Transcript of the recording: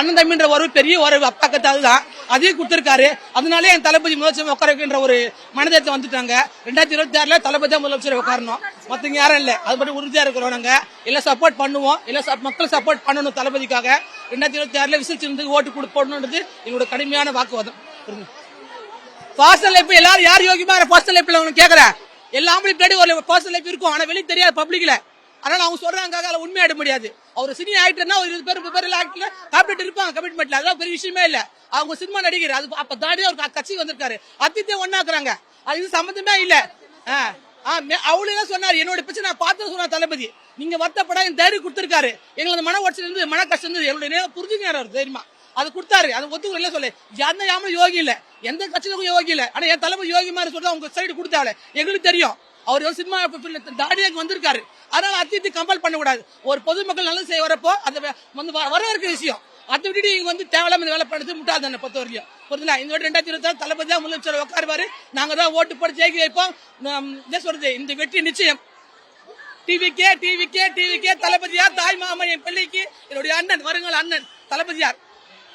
அண்ணன் தம்பின்ற ஒரு பெரிய ஒரு அப்பாக்கத்தை அதுதான் அதையும் கொடுத்திருக்காரு. அதனாலே என் தளபதி முதலமைச்சர் உட்கார வைக்கின்ற ஒரு மனதத்தை வந்துட்டாங்க. 2026 தளபதி தான் முதலமைச்சர் உட்காரணும், மத்தவங்க யாரும் இல்ல. அது பற்றி உறுதியா இருக்கிறோம். நாங்க இல்ல சப்போர்ட் பண்ணுவோம், இல்ல மக்கள் சப்போர்ட் பண்ணணும் தளபதிக்காக. 2026 விசில் ஓட்டு போடணும்ன்றது எங்களோட கடுமையான வாக்குவாதம். பர்சனல் லைஃப் எல்லாரும் யார் யோகியமா பர்சனல் லைஃப்ல அவங்க கேக்குறேன். எல்லாமே பின்னாடி ஒரு பர்சனல் லைஃப் இருக்கும், ஆனா வெளியே தெரியாது பப்ளிக்ல. அதனால அவங்க சொல்றாங்க உண்மையாட முடியாது. அவர் சினிமா ஆக்டர்னா ஒரு 20 பேர் ஆக்டர்ல காப்பீட்டு இருப்பாங்க கமிட்மெண்ட்ல, அதெல்லாம் பெரிய விஷயமே இல்ல. அவங்க சினிமா நடிகர், அது அப்ப தாண்டி ஒரு கட்சி வந்திருக்காரு, அத்தியத்தை ஒன்னாக்குறாங்க. அது சம்பந்தமே இல்ல. அவளுதான் சொன்னாரு என்னோட பிரச்சனை நான் பார்த்து சொன்ன தளபதி, நீங்க வருத்தப்பட என் தைரியம் கொடுத்திருக்காரு. எங்களுக்கு மன உடச்சல் இருந்து மன கஷ்டம் இருந்தது, என்னுடைய புரிஞ்சுங்க அவர் தைரியமா அது கொடுத்தாரு. அது ஒத்துக்கு இல்ல சொல்லு யாரும் யோகி இல்ல, எந்த கட்சியிலும் யோகி இல்ல. ஆனா என் தலைமை யோகி மாதிரி சொல்றது அவங்க சைடு கொடுத்தாரு. எங்களுக்கு தெரியும் அவர் சினிமா தாடியாக்கு வந்திருக்காரு. அதனால அத்தியத்தை கம்பல் பண்ணக்கூடாது. ஒரு பொதுமக்கள் நல்லது செய்ய வரப்போ அது வந்து வரவேற்கிற விஷயம். அதை விட்டுட்டு இவங்க வந்து தேவையில்லாம வேலை பண்ணுறது முட்டாள்தானே பொறுத்த வரைக்கும். புரியுதுங்களா? இந்த 2026 தளபதி தான் முதலமைச்சர் உட்காருவாரு. நாங்க தான் ஓட்டு போட்டு ஜெயிக்க வைப்போம். என்ன சொல்றது, இந்த வெற்றி நிச்சயம். டிவிக்கே தளபதியார், தாய் மாமா என் பிள்ளைக்கு என்னுடைய அண்ணன் வருங்கால அண்ணன் தளபதியார்.